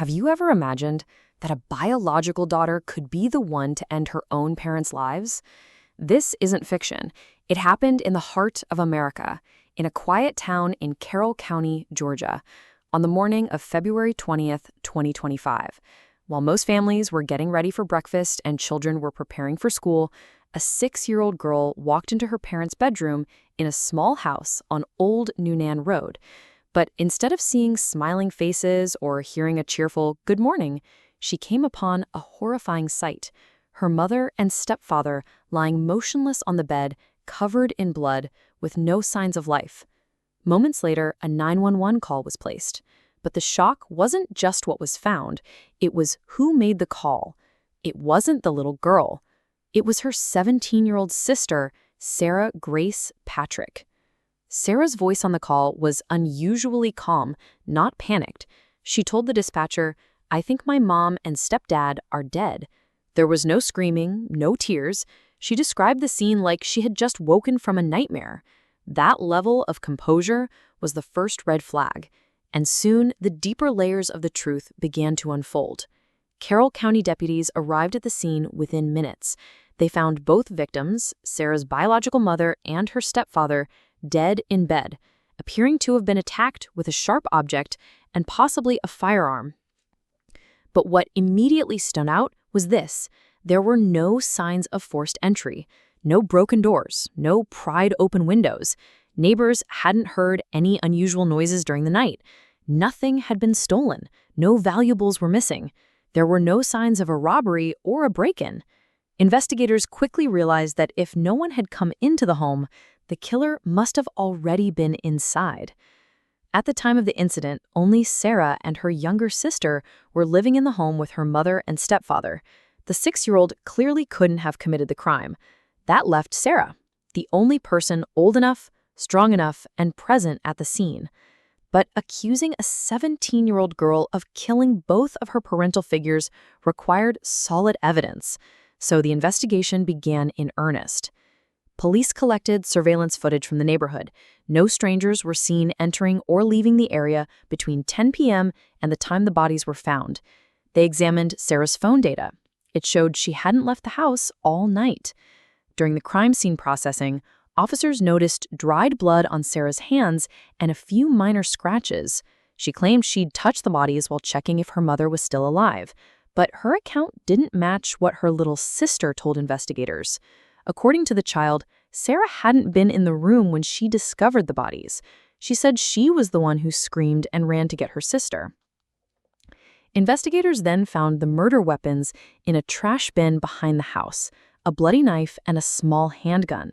Have you ever imagined that a biological daughter could be the one to end her own parents' lives? This isn't fiction. It happened in the heart of America, in a quiet town in Carroll County, Georgia, on the morning of February 20th, 2025. While most families were getting ready for breakfast and children were preparing for school, a 6-year-old girl walked into her parents' bedroom in a small house on Old Newnan Road. But instead of seeing smiling faces or hearing a cheerful "good morning," she came upon a horrifying sight: her mother and stepfather lying motionless on the bed, covered in blood, with no signs of life. Moments later, a 911 call was placed. But the shock wasn't just what was found, it was who made the call. It wasn't the little girl. It was her 17-year-old sister, Sarah Grace Patrick. Sarah's voice on the call was unusually calm, not panicked. She told the dispatcher, "I think my mom and stepdad are dead." There was no screaming, no tears. She described the scene like she had just woken from a nightmare. That level of composure was the first red flag, and soon the deeper layers of the truth began to unfold. Carroll County deputies arrived at the scene within minutes. They found both victims, Sarah's biological mother and her stepfather, dead in bed, appearing to have been attacked with a sharp object and possibly a firearm. But what immediately stood out was this: there were no signs of forced entry, no broken doors, no pried open windows. Neighbors hadn't heard any unusual noises during the night. Nothing had been stolen. No valuables were missing. There were no signs of a robbery or a break-in. Investigators quickly realized that if no one had come into the home, the killer must have already been inside. At the time of the incident, only Sarah and her younger sister were living in the home with her mother and stepfather. The 6-year-old clearly couldn't have committed the crime. That left Sarah, the only person old enough, strong enough, and present at the scene. But accusing a 17-year-old girl of killing both of her parental figures required solid evidence, so the investigation began in earnest. Police collected surveillance footage from the neighborhood. No strangers were seen entering or leaving the area between 10 p.m. and the time the bodies were found. They examined Sarah's phone data. It showed she hadn't left the house all night. During the crime scene processing, officers noticed dried blood on Sarah's hands and a few minor scratches. She claimed she'd touched the bodies while checking if her mother was still alive, but her account didn't match what her little sister told investigators. According to the child, Sarah hadn't been in the room when she discovered the bodies. She said she was the one who screamed and ran to get her sister. Investigators then found the murder weapons in a trash bin behind the house: a bloody knife and a small handgun.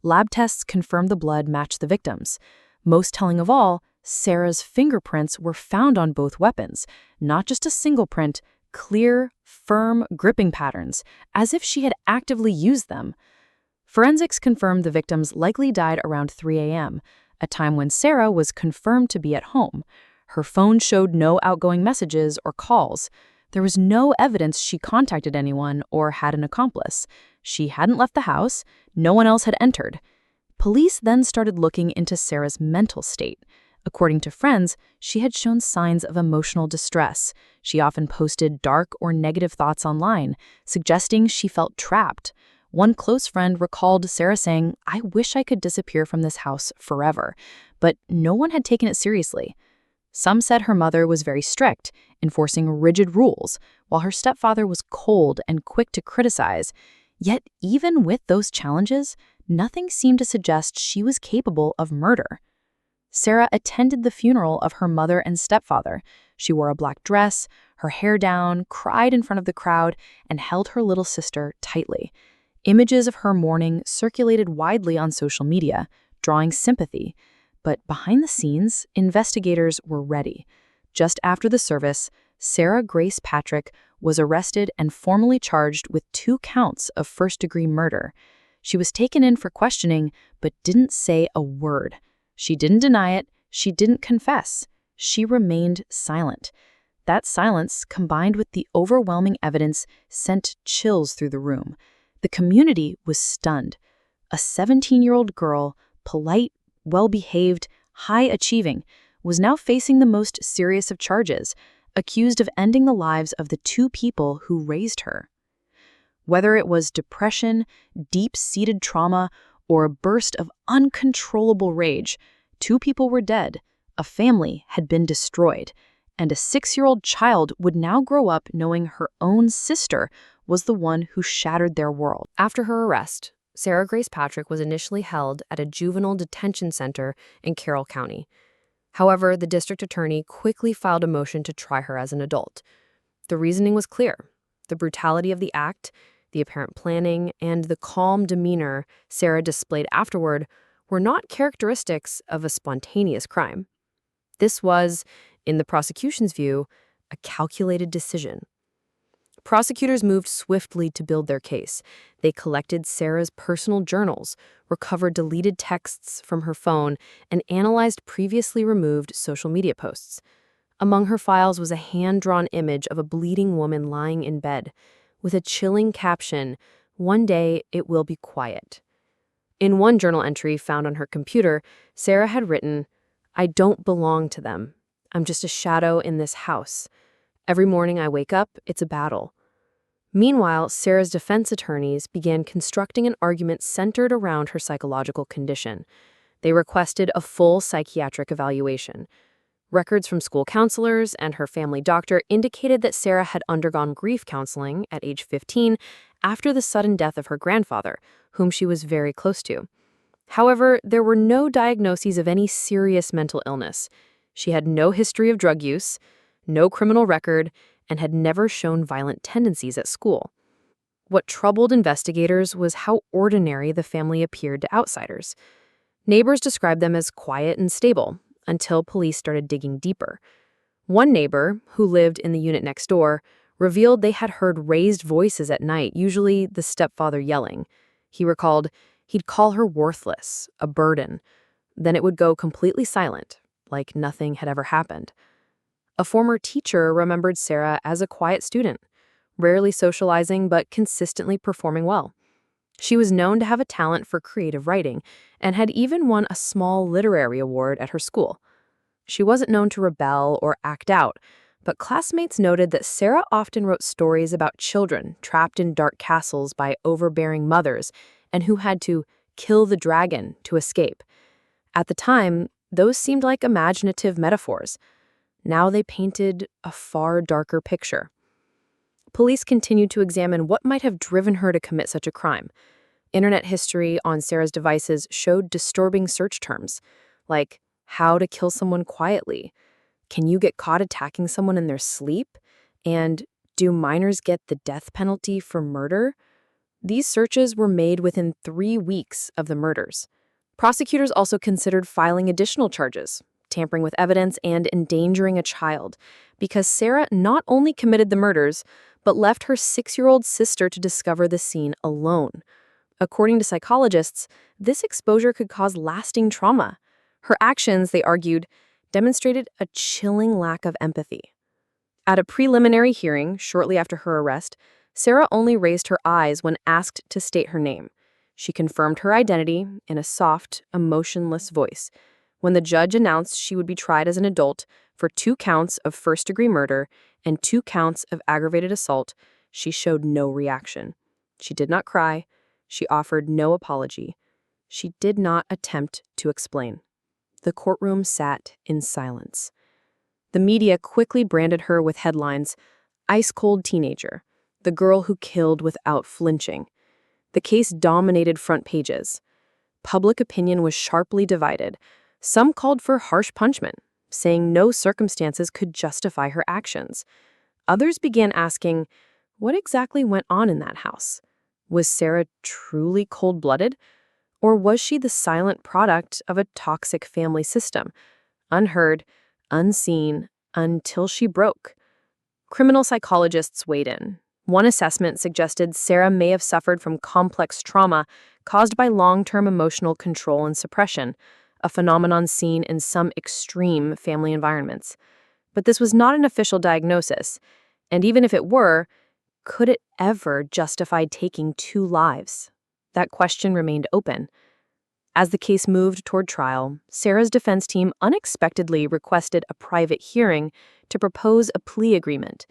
Lab tests confirmed the blood matched the victims. Most telling of all, Sarah's fingerprints were found on both weapons, not just a single print, clear, firm gripping patterns, as if she had actively used them. Forensics confirmed the victims likely died around 3 a.m., a time when Sarah was confirmed to be at home. Her phone showed no outgoing messages or calls. There was no evidence she contacted anyone or had an accomplice. She hadn't left the house. No one else had entered. Police then started looking into Sarah's mental state. According to friends, she had shown signs of emotional distress. She often posted dark or negative thoughts online, suggesting she felt trapped. One close friend recalled Sarah saying, "I wish I could disappear from this house forever," but no one had taken it seriously. Some said her mother was very strict, enforcing rigid rules, while her stepfather was cold and quick to criticize. Yet even with those challenges, nothing seemed to suggest she was capable of murder. Sarah attended the funeral of her mother and stepfather. She wore a black dress, her hair down, cried in front of the crowd, and held her little sister tightly. Images of her mourning circulated widely on social media, drawing sympathy. But behind the scenes, investigators were ready. Just after the service, Sarah Grace Patrick was arrested and formally charged with 2 counts of first-degree murder. She was taken in for questioning, but didn't say a word. She didn't deny it. She didn't confess. She remained silent. That silence, combined with the overwhelming evidence, sent chills through the room. The community was stunned. A 17-year-old girl, polite, well-behaved, high-achieving, was now facing the most serious of charges: accused of ending the lives of the two people who raised her. Whether it was depression, deep-seated trauma, or a burst of uncontrollable rage, two people were dead, a family had been destroyed, and a 6-year-old child would now grow up knowing her own sister was the one who shattered their world. After her arrest, Sarah Grace Patrick was initially held at a juvenile detention center in Carroll County. However, the district attorney quickly filed a motion to try her as an adult. The reasoning was clear. The brutality of the act, the apparent planning, and the calm demeanor Sarah displayed afterward were not characteristics of a spontaneous crime. This was, in the prosecution's view, a calculated decision. Prosecutors moved swiftly to build their case. They collected Sarah's personal journals, recovered deleted texts from her phone, and analyzed previously removed social media posts. Among her files was a hand-drawn image of a bleeding woman lying in bed, with a chilling caption, "One day it will be quiet." In one journal entry found on her computer, Sarah had written, "I don't belong to them. I'm just a shadow in this house. Every morning I wake up, it's a battle." Meanwhile, Sarah's defense attorneys began constructing an argument centered around her psychological condition. They requested a full psychiatric evaluation. Records from school counselors and her family doctor indicated that Sarah had undergone grief counseling at age 15 after the sudden death of her grandfather, whom she was very close to. However, there were no diagnoses of any serious mental illness. She had no history of drug use, no criminal record, and had never shown violent tendencies at school. What troubled investigators was how ordinary the family appeared to outsiders. Neighbors described them as quiet and stable, until police started digging deeper. One neighbor, who lived in the unit next door, revealed they had heard raised voices at night, usually the stepfather yelling. He recalled he'd call her worthless, a burden. Then it would go completely silent, like nothing had ever happened. A former teacher remembered Sarah as a quiet student, rarely socializing but consistently performing well. She was known to have a talent for creative writing and had even won a small literary award at her school. She wasn't known to rebel or act out, but classmates noted that Sarah often wrote stories about children trapped in dark castles by overbearing mothers and who had to kill the dragon to escape. At the time, those seemed like imaginative metaphors. Now they painted a far darker picture. Police continued to examine what might have driven her to commit such a crime. Internet history on Sarah's devices showed disturbing search terms, like how to kill someone quietly, can you get caught attacking someone in their sleep, and do minors get the death penalty for murder? These searches were made within 3 weeks of the murders. Prosecutors also considered filing additional charges, tampering with evidence and endangering a child, because Sarah not only committed the murders, but left her 6-year-old sister to discover the scene alone. According to psychologists, this exposure could cause lasting trauma. Her actions, they argued, demonstrated a chilling lack of empathy. At a preliminary hearing shortly after her arrest, Sarah only raised her eyes when asked to state her name. She confirmed her identity in a soft, emotionless voice. When the judge announced she would be tried as an adult for 2 counts of first-degree murder and 2 counts of aggravated assault, she showed no reaction. She did not cry. She offered no apology. She did not attempt to explain. The courtroom sat in silence. The media quickly branded her with headlines, "Ice-cold teenager, the girl who killed without flinching." The case dominated front pages. Public opinion was sharply divided. Some called for harsh punishment, saying no circumstances could justify her actions. Others began asking, what exactly went on in that house? Was Sarah truly cold-blooded? Or was she the silent product of a toxic family system, unheard, unseen, until she broke? Criminal psychologists weighed in. One assessment suggested Sarah may have suffered from complex trauma caused by long-term emotional control and suppression, a phenomenon seen in some extreme family environments. But this was not an official diagnosis, and even if it were, could it ever justify taking 2 lives? That question remained open. As the case moved toward trial, Sarah's defense team unexpectedly requested a private hearing to propose a plea agreement.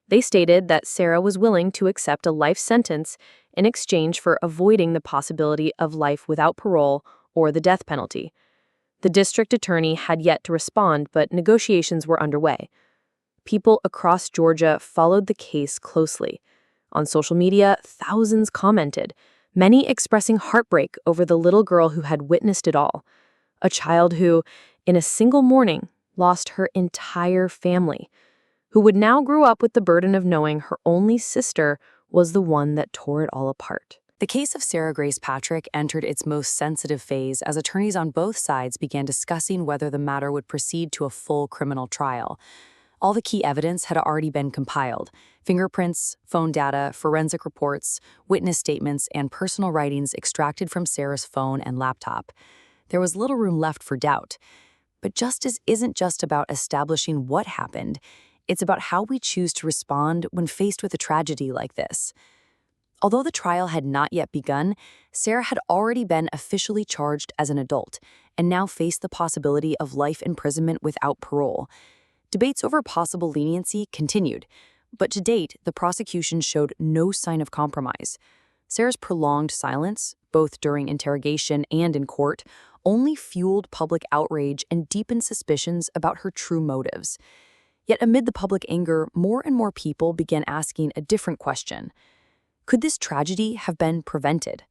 They stated that Sarah was willing to accept a life sentence in exchange for avoiding the possibility of life without parole or the death penalty. The district attorney had yet to respond, but negotiations were underway. People across Georgia followed the case closely. On social media, thousands commented, many expressing heartbreak over the little girl who had witnessed it all. A child who, in a single morning, lost her entire family, who would now grow up with the burden of knowing her only sister was the one that tore it all apart. The case of Sarah Grace Patrick entered its most sensitive phase as attorneys on both sides began discussing whether the matter would proceed to a full criminal trial. All the key evidence had already been compiled: fingerprints, phone data, forensic reports, witness statements, and personal writings extracted from Sarah's phone and laptop. There was little room left for doubt. But justice isn't just about establishing what happened. It's about how we choose to respond when faced with a tragedy like this. Although the trial had not yet begun, Sarah had already been officially charged as an adult and now faced the possibility of life imprisonment without parole. Debates over possible leniency continued, but to date, the prosecution showed no sign of compromise. Sarah's prolonged silence, both during interrogation and in court, only fueled public outrage and deepened suspicions about her true motives. Yet amid the public anger, more and more people began asking a different question. Could this tragedy have been prevented?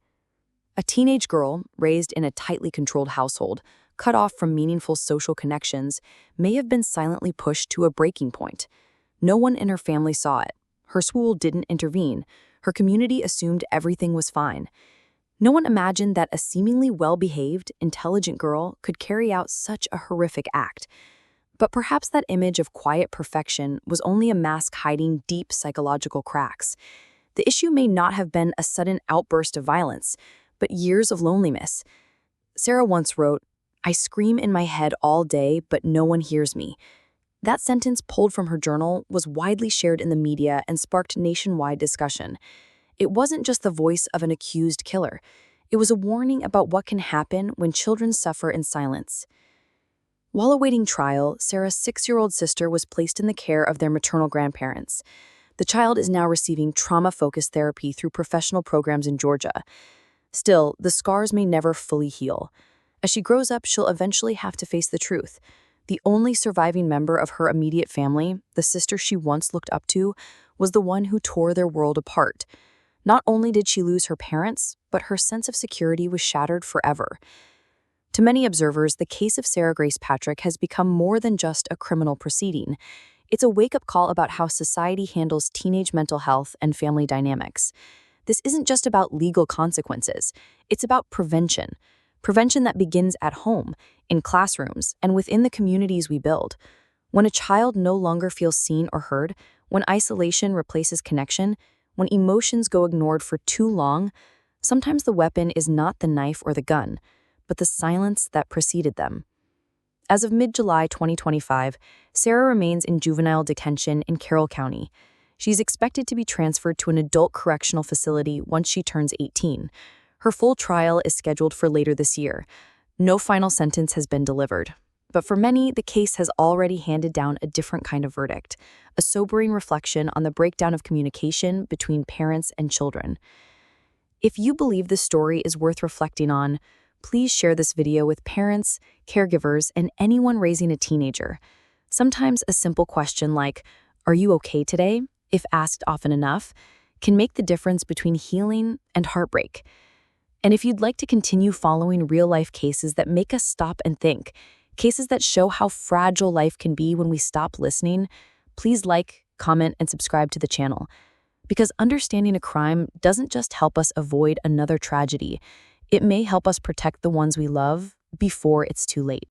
A teenage girl, raised in a tightly controlled household, cut off from meaningful social connections, may have been silently pushed to a breaking point. No one in her family saw it. Her school didn't intervene. Her community assumed everything was fine. No one imagined that a seemingly well-behaved, intelligent girl could carry out such a horrific act. But perhaps that image of quiet perfection was only a mask hiding deep psychological cracks. The issue may not have been a sudden outburst of violence, but years of loneliness. Sarah once wrote, "I scream in my head all day, but no one hears me." That sentence, pulled from her journal, was widely shared in the media and sparked nationwide discussion. It wasn't just the voice of an accused killer. It was a warning about what can happen when children suffer in silence. While awaiting trial, Sarah's 6-year-old sister was placed in the care of their maternal grandparents. The child is now receiving trauma-focused therapy through professional programs in Georgia. Still, the scars may never fully heal. As she grows up, she'll eventually have to face the truth. The only surviving member of her immediate family, the sister she once looked up to, was the one who tore their world apart. Not only did she lose her parents, but her sense of security was shattered forever. To many observers, the case of Sarah Grace Patrick has become more than just a criminal proceeding. It's a wake-up call about how society handles teenage mental health and family dynamics. This isn't just about legal consequences. It's about prevention. Prevention that begins at home, in classrooms, and within the communities we build. When a child no longer feels seen or heard, when isolation replaces connection, when emotions go ignored for too long, sometimes the weapon is not the knife or the gun, but the silence that preceded them. As of mid-July 2025, Sarah remains in juvenile detention in Carroll County. She's expected to be transferred to an adult correctional facility once she turns 18. Her full trial is scheduled for later this year. No final sentence has been delivered. But for many, the case has already handed down a different kind of verdict, a sobering reflection on the breakdown of communication between parents and children. If you believe this story is worth reflecting on, please share this video with parents, caregivers, and anyone raising a teenager. Sometimes a simple question like, "Are you okay today?" if asked often enough, can make the difference between healing and heartbreak. And if you'd like to continue following real-life cases that make us stop and think, cases that show how fragile life can be when we stop listening, please like, comment, and subscribe to the channel. Because understanding a crime doesn't just help us avoid another tragedy, it may help us protect the ones we love before it's too late.